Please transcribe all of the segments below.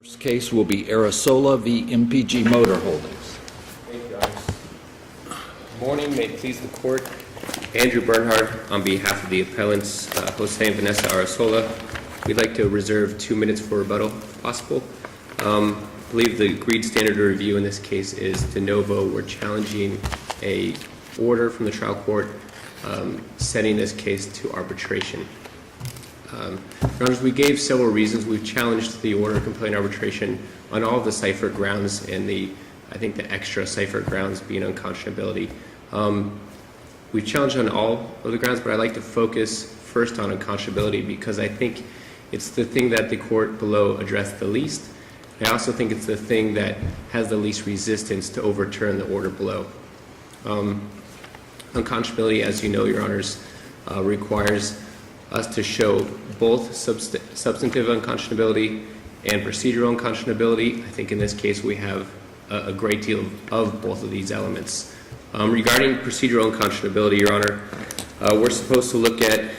First case will be Arasola v. MPG Motor Holdings. Thank you, Your Honors. Good morning. May it please the Court. Andrew Bernhard on behalf of the appellants Jose and Vanessa Arasola. We'd like to reserve 2 minutes for rebuttal, if possible. I believe the agreed standard of review in this case is de novo. We're challenging a order from the trial court sending this case to arbitration. Your Honors, we gave several reasons. We've challenged the order of complaint arbitration on all of the cipher grounds and I think the extra cipher grounds being unconscionability. We've challenged on all of the grounds, but I'd like to focus first on unconscionability because I think it's the thing that the court below addressed the least. I also think it's the thing that has the least resistance to overturn the order below. Unconscionability, as you know, Your Honors, requires us to show both substantive unconscionability and procedural unconscionability. I think in this case we have a great deal of both of these elements. Regarding procedural unconscionability, Your Honor, we're supposed to look at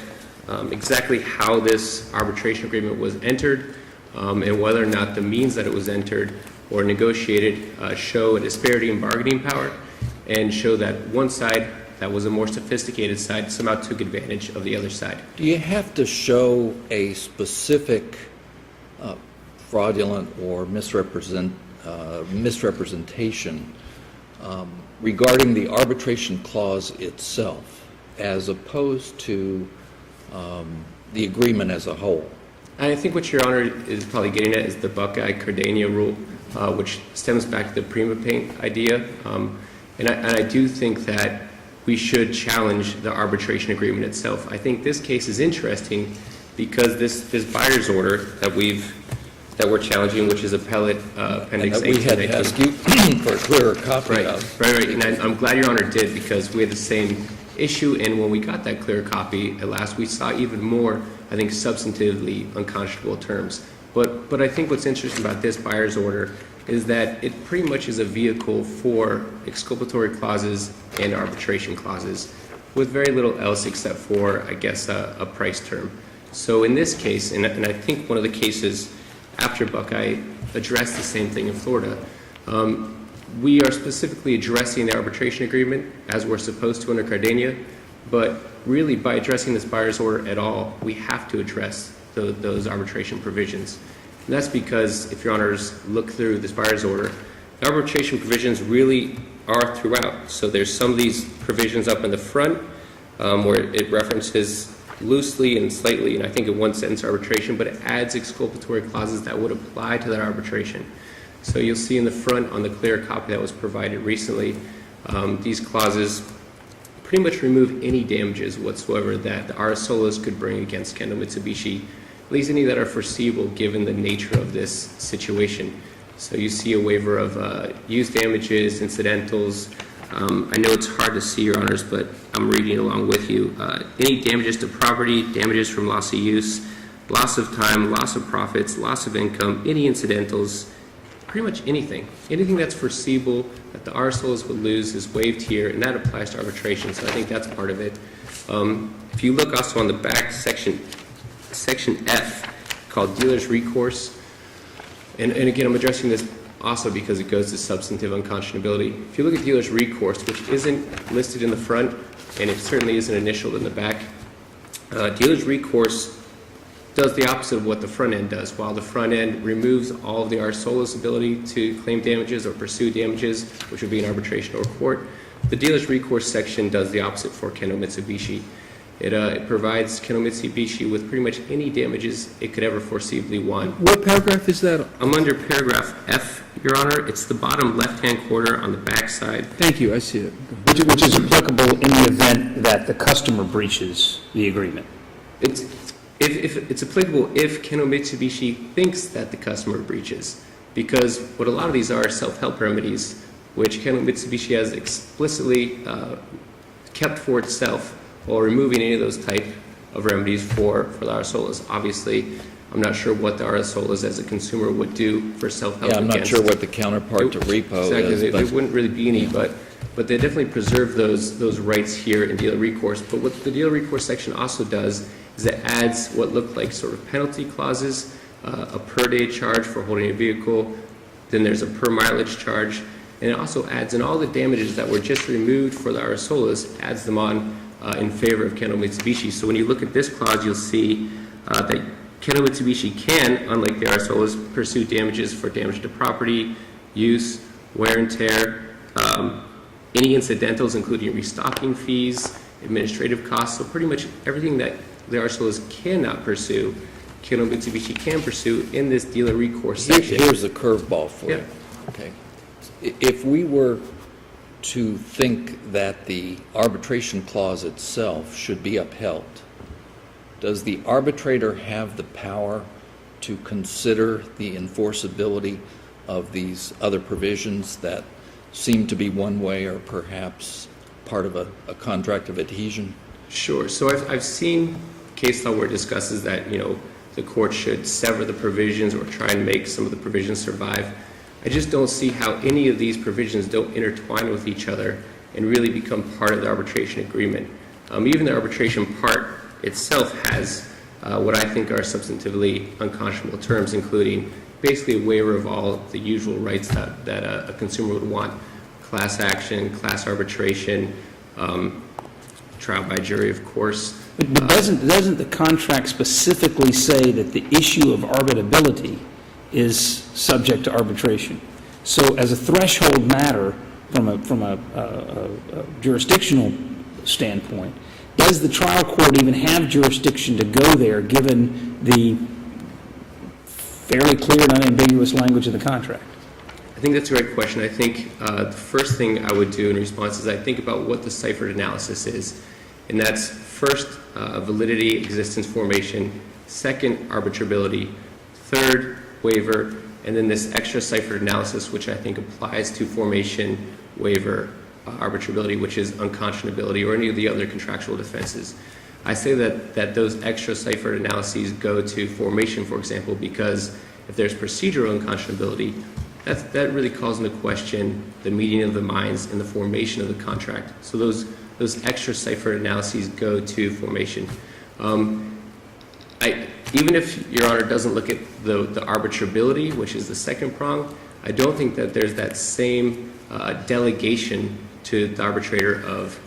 exactly how this arbitration agreement was entered and whether or not the means that it was entered or negotiated show a disparity in bargaining power and show that one side that was a more sophisticated side somehow took advantage of the other side. Do you have to show a specific fraudulent or misrepresentation regarding the arbitration clause itself as opposed to the agreement as a whole? I think what Your Honor is probably getting at is the Buckeye-Cardania rule, which stems back to the Prima Paint idea. And I do think that we should challenge the arbitration agreement itself. I think this case is interesting because this buyer's order that we're challenging, which is appellate appendix 18. We had to ask you for a clearer copy of. Right. And I'm glad Your Honor did because we had the same issue, and when we got that clear copy at last, we saw even more, I think, substantively unconscionable terms. But I think what's interesting about this buyer's order is that it pretty much is a vehicle for exculpatory clauses and arbitration clauses with very little else except for, I guess, a price term. So in this case, and I think one of the cases after Buckeye addressed the same thing in Florida, we are specifically addressing the arbitration agreement as we're supposed to under Cardania, but really by addressing this buyer's order at all, we have to address those arbitration provisions. And that's because, if Your Honors look through this buyer's order, the arbitration provisions really are throughout. So there's some of these provisions up in the front where it references loosely and slightly, and I think in one sentence arbitration, but it adds exculpatory clauses that would apply to that arbitration. So you'll see in the front on the clear copy that was provided recently, these clauses pretty much remove any damages whatsoever that the Arasolas could bring against Kendall Mitsubishi, at least any that are foreseeable given the nature of this situation. So you see a waiver of use damages, incidentals. I know it's hard to see, Your Honors, but I'm reading along with you. Any damages to property, damages from loss of use, loss of time, loss of profits, loss of income, any incidentals, pretty much anything. Anything that's foreseeable that the Arasolas would lose is waived here, and that applies to arbitration, so I think that's part of it. If you look also on the back section F, called dealer's recourse, and again, I'm addressing this also because it goes to substantive unconscionability. If you look at dealer's recourse, which isn't listed in the front, and it certainly isn't initialed in the back, dealer's recourse does the opposite of what the front end does. While the front end removes all of the Arasolas' ability to claim damages or pursue damages, which would be in arbitration or court, the dealer's recourse section does the opposite for Kendall Mitsubishi. It provides Kendall Mitsubishi with pretty much any damages it could ever foreseeably want. What paragraph is that? I'm under paragraph F, Your Honor. It's the bottom left-hand corner on the back side. Thank you, I see it. Which is applicable in the event that the customer breaches the agreement. It's applicable if Kendall Mitsubishi thinks that the customer breaches, because what a lot of these are self-help remedies, which Kendall Mitsubishi has explicitly kept for itself, while removing any of those type of remedies for the Arasolas. Obviously, I'm not sure what the Arasolas as a consumer would do for self-help. Yeah, I'm not sure what the counterpart to repo is. There wouldn't really be any, but they definitely preserve those rights here in dealer recourse. But what the dealer recourse section also does is it adds what look like sort of penalty clauses a per-day charge for holding a vehicle, then there's a per-mileage charge, and it also adds in all the damages that were just removed for the Arasolas, adds them on in favor of Kendo Mitsubishi. So when you look at this clause, you'll see that Kendo Mitsubishi can, unlike the Arasolas, pursue damages for damage to property, use, wear and tear, any incidentals, including restocking fees, administrative costs. So pretty much everything that the Arasolas cannot pursue, Kendo Mitsubishi can pursue in this dealer recourse section. Here's a curveball for Yeah. you. Okay. If we were to think that the arbitration clause itself should be upheld, does the arbitrator have the power to consider the enforceability of these other provisions that seem to be one way or perhaps part of a contract of adhesion? Sure. So I've seen case law where it discusses that, the court should sever the provisions or try and make some of the provisions survive. I just don't see how any of these provisions don't intertwine with each other and really become part of the arbitration agreement. Even the arbitration part itself has what I think are substantively unconscionable terms, including basically a waiver of all the usual rights that a consumer would want: class action, class arbitration, trial by jury, of course. But doesn't the contract specifically say that the issue of arbitrability is subject to arbitration? So as a threshold matter from a jurisdictional standpoint, does the trial court even have jurisdiction to go there given the fairly clear and unambiguous language of the contract? I think that's a great question. I think the first thing I would do in response is I think about what the Seifert analysis is. And that's first, validity, existence, formation; second, arbitrability; third, waiver; and then this extra Seifert analysis, which I think applies to formation, waiver, arbitrability, which is unconscionability, or any of the other contractual defenses. I say that those extra Seifert analyses go to formation, for example, because if there's procedural unconscionability, that really calls into question the meeting of the minds and the formation of the contract. So those extra Seifert analyses go to formation. Even if Your Honor doesn't look at the arbitrability, which is the second prong, I don't think that there's that same delegation to the arbitrator of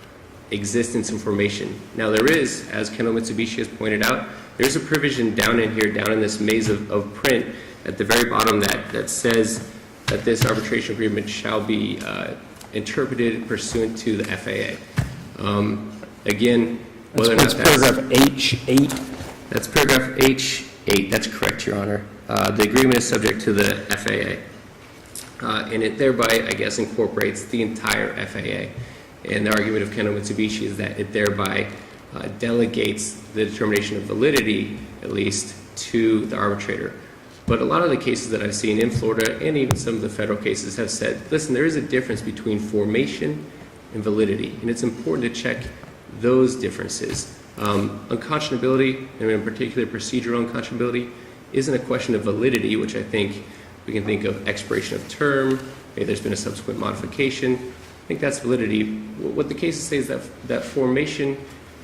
existence and formation. Now there is, as Kendo Mitsubishi has pointed out, there's a provision down in here, down in this maze of print at the very bottom that says that this arbitration agreement shall be interpreted pursuant to the FAA. Again, whether or not that's paragraph H8. That's paragraph H8. That's correct, Your Honor. The agreement is subject to the FAA. And it thereby, I guess, incorporates the entire FAA. And the argument of Kendo Mitsubishi is that it thereby delegates the determination of validity, at least, to the arbitrator. But a lot of the cases that I've seen in Florida, and even some of the federal cases, have said, listen, there is a difference between formation and validity, and it's important to check those differences. Unconscionability, and in particular procedural unconscionability, isn't a question of validity, which I think we can think of expiration of term, maybe there's been a subsequent modification. I think that's validity. What the cases say is that formation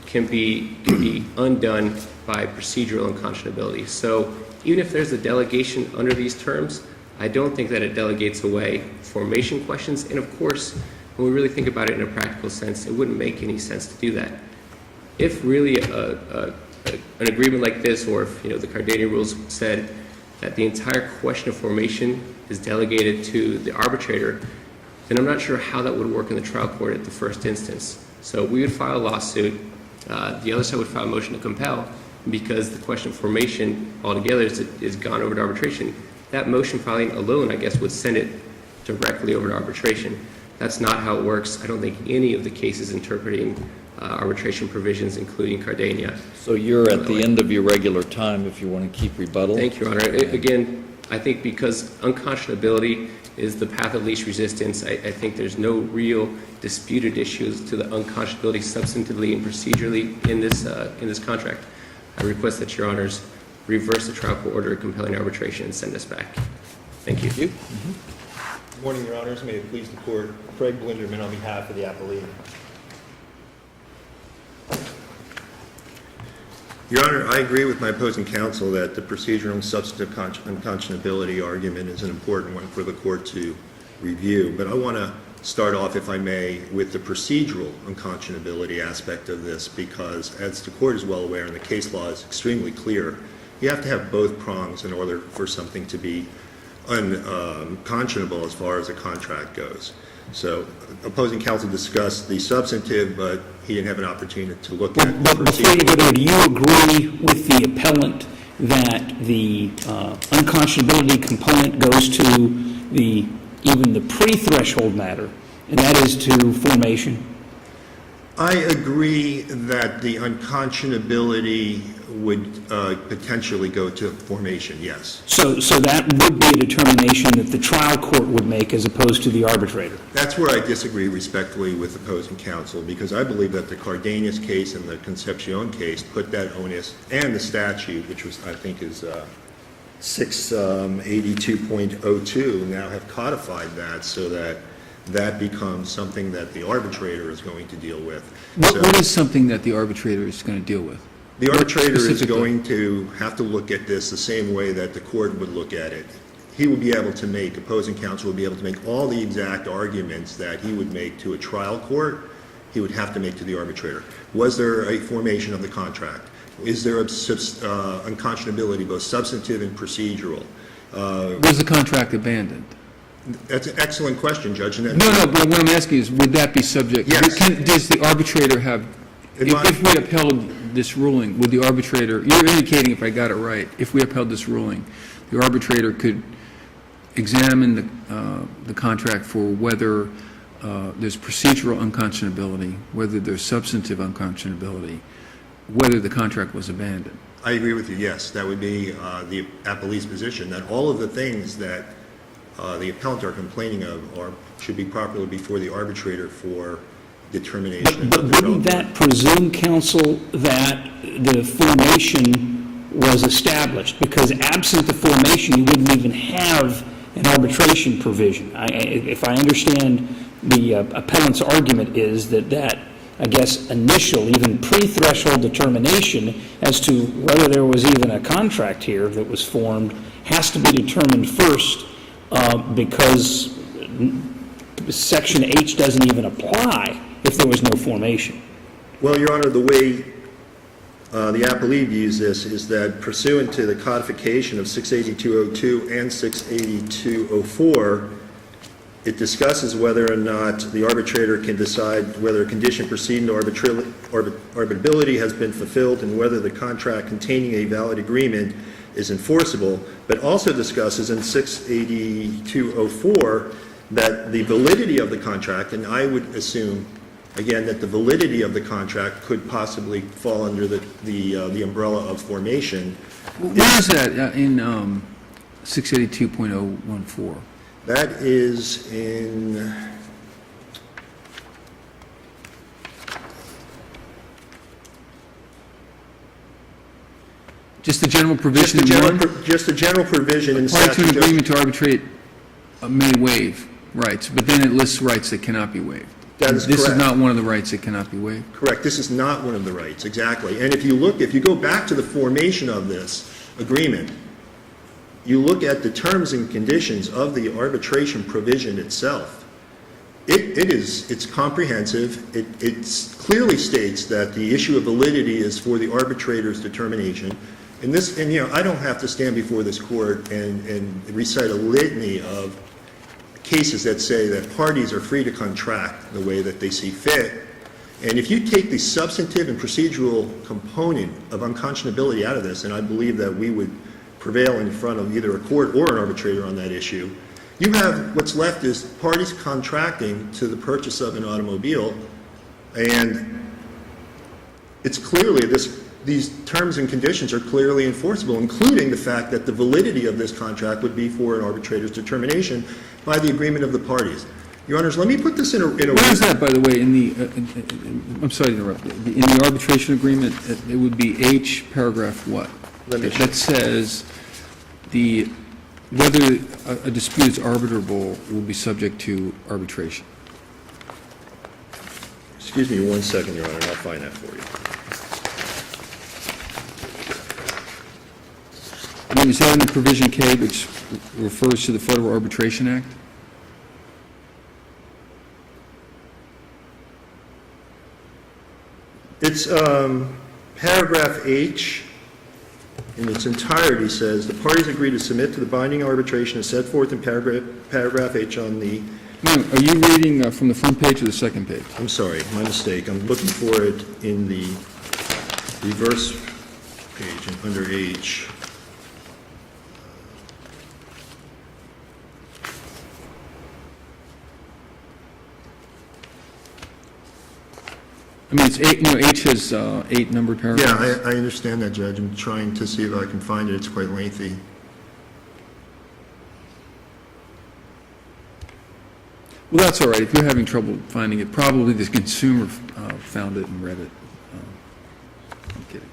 can be undone by procedural unconscionability. So even if there's a delegation under these terms, I don't think that it delegates away formation questions. And of course, when we really think about it in a practical sense, it wouldn't make any sense to do that. If really an agreement like this, or if the Cardenio rules said that the entire question of formation is delegated to the arbitrator, then I'm not sure how that would work in the trial court at the first instance. So we would file a lawsuit. The other side would file a motion to compel, because the question of formation altogether is gone over to arbitration. That motion filing alone, I guess, would send it directly over to arbitration. That's not how it works. I don't think any of the cases interpreting arbitration provisions, including Cardenio. So you're at the end of your regular time if you want to keep rebuttal. Thank you, Your Honor. Again, I think because unconscionability is the path of least resistance, I think there's no real disputed issues to the unconscionability substantively and procedurally in this contract. I request that Your Honors reverse the trial court order compelling arbitration and send us back. Thank you. Thank you. Good morning, Your Honors. May it please the Court. Craig Blinderman on behalf of the appellee. Your Honor, I agree with my opposing counsel that the procedural and substantive unconscionability argument is an important one for the court to review, but I want to start off, if I may, with the procedural unconscionability aspect of this, because as the court is well aware and the case law is extremely clear, you have to have both prongs in order for something to be unconscionable as far as a contract goes. So opposing counsel discussed the substantive, but he didn't have an opportunity to look at the But before you go procedural. there, do you agree with the appellant that the unconscionability component goes to even the pre-threshold matter, and that is to formation? I agree that the unconscionability would potentially go to formation, yes. So that would be a determination that the trial court would make as opposed to the arbitrator? That's where I disagree respectfully with opposing counsel, because I believe that the Cardenas case and the Concepcion case put that onus, and the statute, which was, I think, is 682.02, now have codified that so that that becomes something that the arbitrator is going to deal with. So What is something that the arbitrator is going to deal with? the arbitrator is specifically? going to have to look at this the same way that the court would look at it. He would be able to make, opposing counsel would be able to make all the exact arguments that he would make to a trial court, he would have to make to the arbitrator. Was there a formation of the contract? Is there a unconscionability, both substantive and procedural? Was the contract abandoned? That's an excellent question, Judge. And that- No, but what I'm asking is, would that be subject? Yes. Does the arbitrator have, if we upheld this ruling, would the arbitrator, you're indicating, if I got it right, if we upheld this ruling, the arbitrator could examine the contract for whether there's procedural unconscionability, whether there's substantive unconscionability, whether the contract was abandoned? I agree with you, yes. That would be the appellee's position, that all of the things that the appellant are complaining of should be properly before the arbitrator for determination. But wouldn't that presume, counsel, that the formation was established? Because absent the formation, you wouldn't even have an arbitration provision. If I understand the appellant's argument is that, I guess, initial, even pre-threshold determination as to whether there was even a contract here that was formed has to be determined first because Section H doesn't even apply if there was no formation. Well, Your Honor, the way the appellee views this is that pursuant to the codification of 682.02 and 682.04, it discusses whether or not the arbitrator can decide whether a condition preceding to arbitrability has been fulfilled and whether the contract containing a valid agreement is enforceable, but also discusses in 682.04 that the validity of the contract, and I would assume, again, that the validity of the contract could possibly fall under the umbrella of formation. Where is that in 682.014? That is in, Just the general provision in one? just the general provision in Party to an statute. agreement to arbitrate may waive rights, but then it lists rights that cannot be waived. That is This is correct. not one of the rights that cannot be waived. Correct, this is not one of the rights, exactly. And if you go back to the formation of this agreement, you look at the terms and conditions of the arbitration provision itself. It's comprehensive. It clearly states that the issue of validity is for the arbitrator's determination. And I don't have to stand before this court and recite a litany of cases that say that parties are free to contract the way that they see fit. And if you take the substantive and procedural component of unconscionability out of this, and I believe that we would prevail in front of either a court or an arbitrator on that issue, you have what's left is parties contracting to the purchase of an automobile, and it's clearly these terms and conditions are clearly enforceable, including the fact that the validity of this contract would be for an arbitrator's determination by the agreement of the parties. Your Honors, let me put this in a Where is that, by the way, in the, I'm sorry to interrupt, in the arbitration agreement, it would be H paragraph what? Let me That says whether a dispute is arbitrable will be subject to arbitration. Excuse me one second, Your Honor, and I'll find that for you. I mean, is that in the provision K, which refers to the Federal Arbitration Act? It's paragraph H in its entirety says, "The parties agree to submit to the binding arbitration as set forth in paragraph H on the," No, are you reading from the front page or the second page? I'm sorry, my mistake. I'm looking for it in the reverse page and under H. I mean, it's eight, H has 8 numbered paragraphs. Yeah, I understand that, Judge. I'm trying to see if I can find it. It's quite lengthy. Well, that's all right. If you're having trouble finding it, probably the consumer found it and read it. I'm kidding.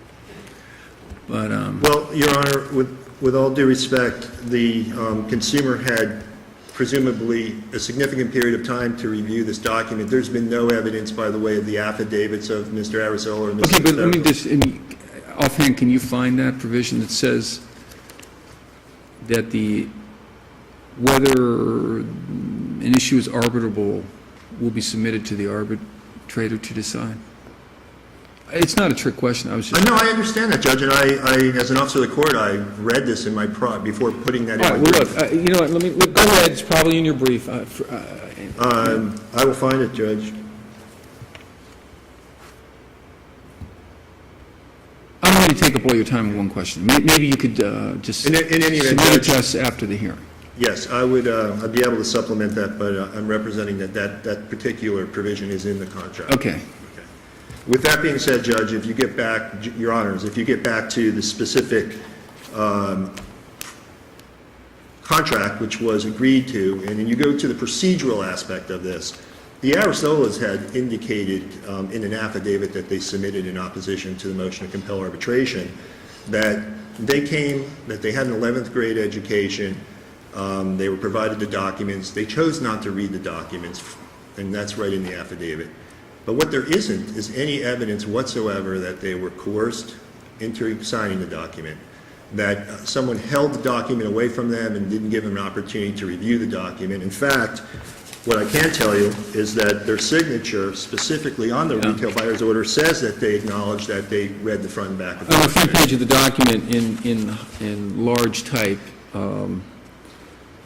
But, Well, Your Honor, with all due respect, the consumer had presumably a significant period of time to review this document. There's been no evidence, by the way, of the affidavits of Mr. Arizola or Mr. okay, but let me Thurman. just, offhand, can you find that provision that says that whether an issue is arbitrable will be submitted to the arbitrator to decide? It's not a trick question. I was just. No, I understand that, Judge, and I, as an officer of the court, I read this in my before putting that in All my right, well, brief. look, you know what, go ahead, it's probably in your brief. I will find it, Judge. I don't want to take up all your time in one question. Maybe you could just In any event, submit it Judge- to us after the hearing. Yes, I would, I'd be able to supplement that, but I'm representing that particular provision is in the contract. Okay. With that being said, Judge, if you get back, Your Honors, if you get back to the specific contract which was agreed to, and then you go to the procedural aspect of this, the Arizolas had indicated in an affidavit that they submitted in opposition to the motion to compel arbitration that they had an 11th grade education, they were provided the documents, they chose not to read the documents, and that's right in the affidavit. But what there isn't is any evidence whatsoever that they were coerced into signing the document, that someone held the document away from them and didn't give them an opportunity to review the document. In fact, what I can tell you is that their signature specifically on the retail buyer's order says that they acknowledge that they read the front and back of the On the front document. page of the document, in large type,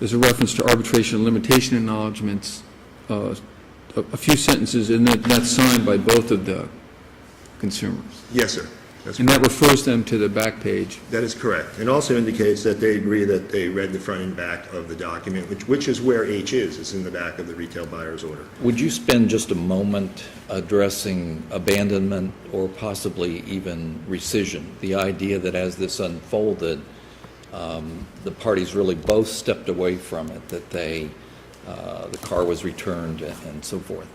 there's a reference to arbitration and limitation acknowledgements, a few sentences, and that's signed by both of the consumers. Yes, sir. That's And that correct. refers them to the back page. That is correct. And also indicates that they agree that they read the front and back of the document, which is where H is in the back of the retail buyer's order. Would you spend just a moment addressing abandonment or possibly even rescission? The idea that as this unfolded, the parties really both stepped away from it, that the car was returned and so forth.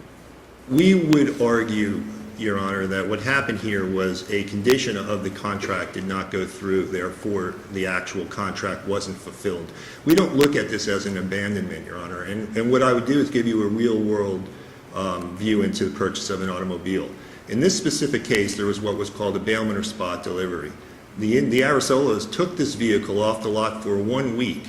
We would argue, Your Honor, that what happened here was a condition of the contract did not go through, therefore the actual contract wasn't fulfilled. We don't look at this as an abandonment, Your Honor, and what I would do is give you a real-world view into the purchase of an automobile. In this specific case, there was what was called a bailment or spot delivery. The Arizolas took this vehicle off the lot for 1 week,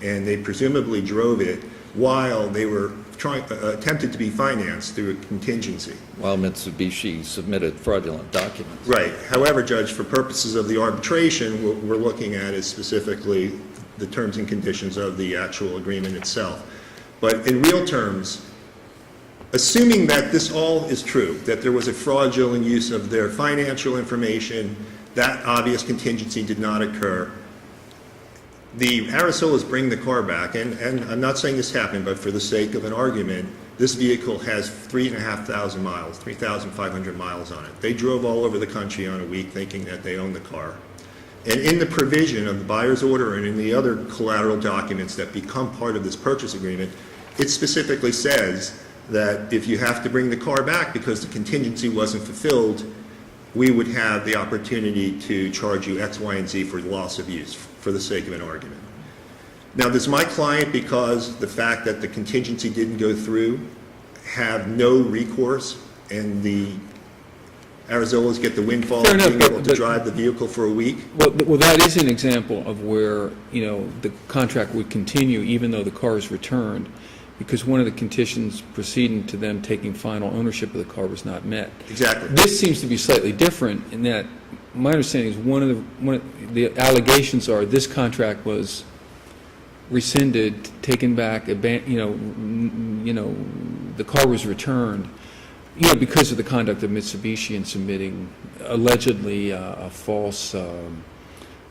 and they presumably drove it while they were attempted to be financed through a contingency. While Mitsubishi submitted fraudulent documents. Right. However, Judge, for purposes of the arbitration, what we're looking at is specifically the terms and conditions of the actual agreement itself. But in real terms, assuming that this all is true, that there was a fraudulent use of their financial information, that obvious contingency did not occur, the Arizolas bring the car back, and I'm not saying this happened, but for the sake of an argument, this vehicle has 3,500 miles, 3,500 miles on it. They drove all over the country on a week thinking that they owned the car. And in the provision of the buyer's order and in the other collateral documents that become part of this purchase agreement, it specifically says that if you have to bring the car back because the contingency wasn't fulfilled, we would have the opportunity to charge you X, Y, and Z for loss of use, for the sake of an argument. Now, does my client, because the fact that the contingency didn't go through, have no recourse and the Arizona's get the windfall Fair of enough, being able to but- drive the vehicle for a week. Well, that is an example of where, the contract would continue even though the car is returned, because one of the conditions preceding to them taking final ownership of the car was not met. Exactly. This seems to be slightly different in that, my understanding is one of the allegations are this contract was rescinded, taken back, the car was returned, because of the conduct of Mitsubishi in submitting allegedly a false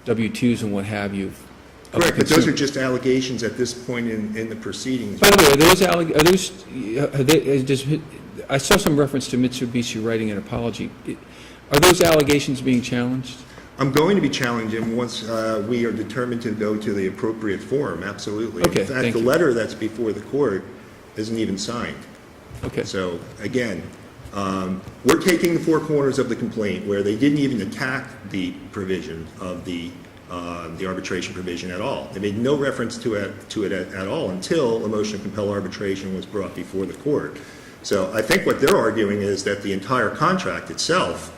W-2s and what have you. of the Correct, but those consumer. are just allegations at this point in the proceedings. By the way, I saw some reference to Mitsubishi writing an apology. Are those allegations being challenged? I'm going to be challenging once we are determined to go to the appropriate forum, absolutely. Okay, In fact, thank the you. letter that's before the court isn't even signed. Okay. So, again, we're taking the four corners of the complaint where they didn't even attack the provision of the arbitration provision at all. They made no reference to it at all until a motion to compel arbitration was brought before the court. So I think what they're arguing is that the entire contract itself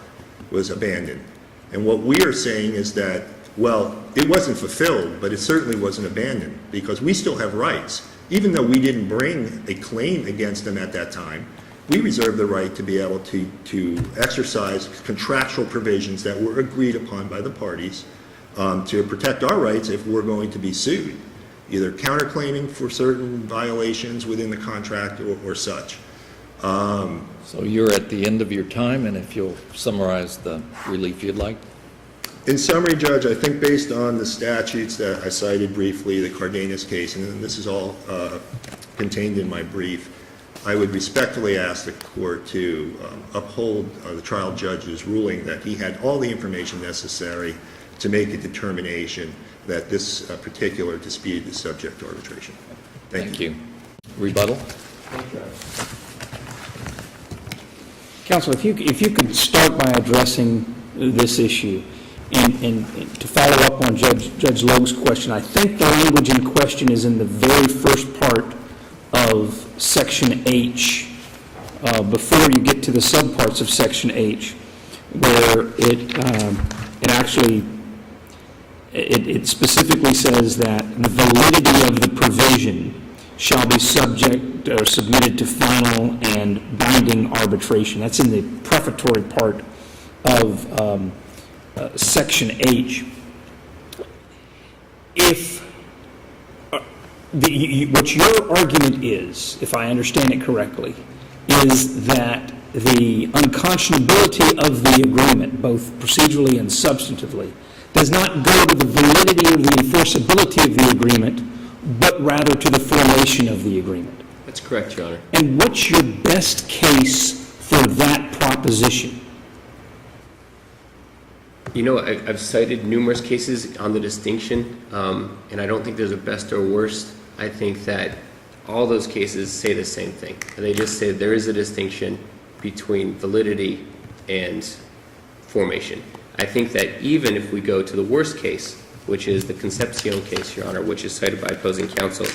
was abandoned. And what we are saying is that, well, it wasn't fulfilled, but it certainly wasn't abandoned, because we still have rights. Even though we didn't bring a claim against them at that time, we reserve the right to be able to exercise contractual provisions that were agreed upon by the parties to protect our rights if we're going to be sued, either counterclaiming for certain violations within the contract or such. So you're at the end of your time, and if you'll summarize the relief you'd like. In summary, Judge, I think based on the statutes that I cited briefly, the Cardenas case, and this is all contained in my brief, I would respectfully ask the court to uphold the trial judge's ruling that he had all the information necessary to make a determination that this particular dispute is subject to arbitration. Thank you. Rebuttal? Counsel, if you could start by addressing this issue, and to follow up on Judge Logue's question, I think the language in question is in the very first part of Section H, before you get to the subparts of Section H, where it actually, it specifically says that the validity of the provision shall be subject or submitted to final and binding arbitration. That's in the prefatory part of Section H. If what your argument is, if I understand it correctly, is that the unconscionability of the agreement, both procedurally and substantively, does not go to the validity or the enforceability of the agreement, but rather to the formation of the agreement. That's correct, Your Honor. And what's your best case for that proposition? I've cited numerous cases on the distinction, and I don't think there's a best or worst. I think that all those cases say the same thing. They just say there is a distinction between validity and formation. I think that even if we go to the worst case, which is the Concepcion case, Your Honor, which is cited by opposing counsel,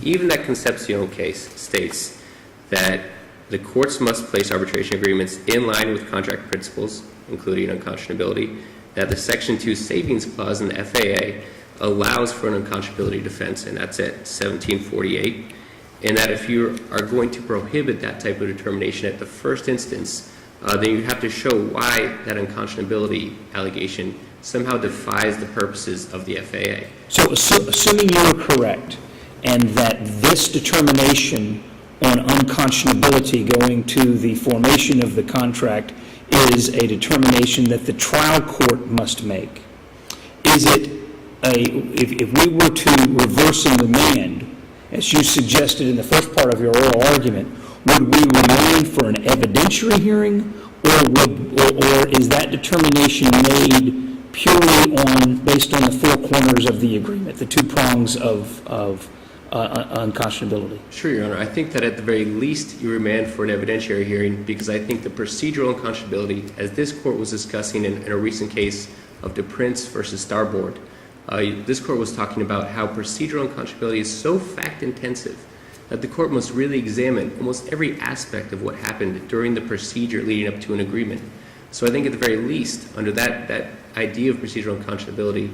even that Concepcion case states that the courts must place arbitration agreements in line with contract principles, including unconscionability, that the Section 2 savings clause in the FAA allows for an unconscionability defense, and that's at 1748, and that if you are going to prohibit that type of determination at the first instance, then you have to show why that unconscionability allegation somehow defies the purposes of the FAA. So assuming you're correct, and that this determination on unconscionability going to the formation of the contract is a determination that the trial court must make, is it if we were to reverse and remand, as you suggested in the first part of your oral argument, would we remand for an evidentiary hearing, or is that determination made purely based on the four corners of the agreement, the two prongs of unconscionability? Sure, Your Honor. I think that at the very least you remand for an evidentiary hearing, because I think the procedural unconscionability, as this court was discussing in a recent case of DePrince versus Starboard, this court was talking about how procedural unconscionability is so fact-intensive that the court must really examine almost every aspect of what happened during the procedure leading up to an agreement. So I think at the very least, under that idea of procedural unconscionability,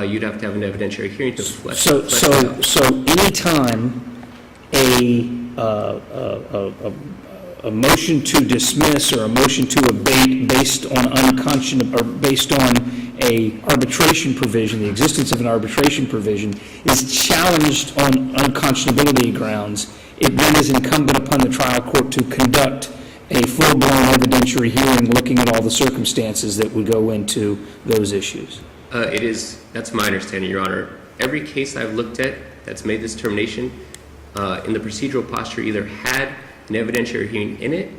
you'd have to have an evidentiary hearing to flesh that out. So anytime a motion to dismiss or a motion to abate based on or based on a arbitration provision, the existence of an arbitration provision, is challenged on unconscionability grounds, it then is incumbent upon the trial court to conduct a full-blown evidentiary hearing looking at all the circumstances that would go into those issues. That's my understanding, Your Honor. Every case I've looked at that's made this determination, in the procedural posture either had an evidentiary hearing in it,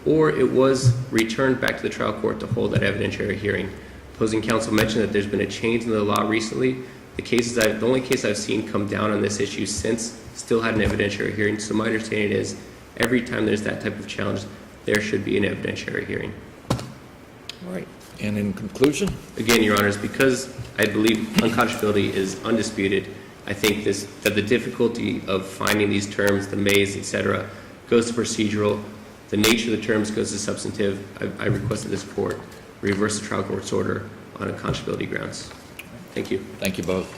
or it was returned back to the trial court to hold that evidentiary hearing. Opposing counsel mentioned that there's been a change in the law recently. The only case I've seen come down on this issue since still had an evidentiary hearing. So my understanding is every time there's that type of challenge, there should be an evidentiary hearing. All right. And in conclusion? Again, Your Honors, because I believe unconscionability is undisputed, I think that the difficulty of finding these terms, the maze, et cetera, goes to procedural. The nature of the terms goes to substantive. I request that this court reverse the trial court's order on unconscionability grounds. Thank you. Thank you both.